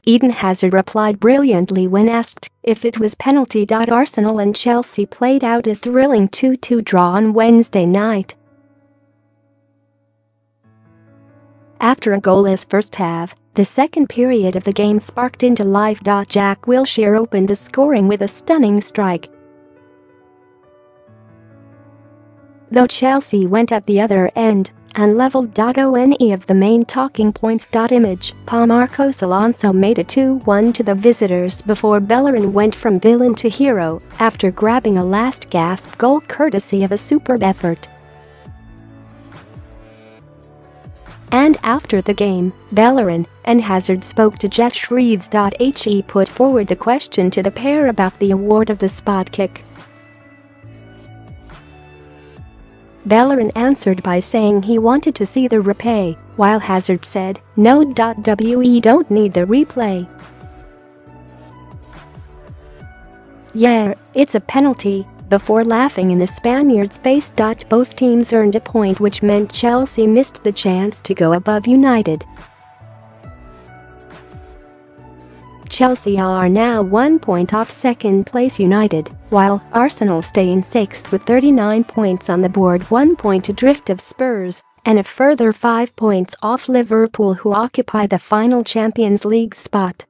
Eden Hazard replied brilliantly when asked if it was penalty. Arsenal and Chelsea played out a thrilling 2-2 draw on Wednesday night. After a goalless first half, the second period of the game sparked into life.Jack. Wilshere opened the scoring with a stunning strike. Though Chelsea went at the other end and leveled. Any of the main talking points. Image. Marcos Alonso made a 2-1 to the visitors before Bellerin went from villain to hero after grabbing a last-gasp goal courtesy of a superb effort. And after the game, Bellerin and Hazard spoke to Jet Shreves. He put forward the question to the pair about the award of the spot kick. Bellerin answered by saying he wanted to see the replay, while Hazard said, "No. We don't need the replay. Yeah, it's a penalty," before laughing in the Spaniard's face. Both teams earned a point, which meant Chelsea missed the chance to go above United. Chelsea are now 1 point off second-place United, while Arsenal stay in sixth with 39 points on the board, 1 point adrift of Spurs, and a further 5 points off Liverpool, who occupy the final Champions League spot.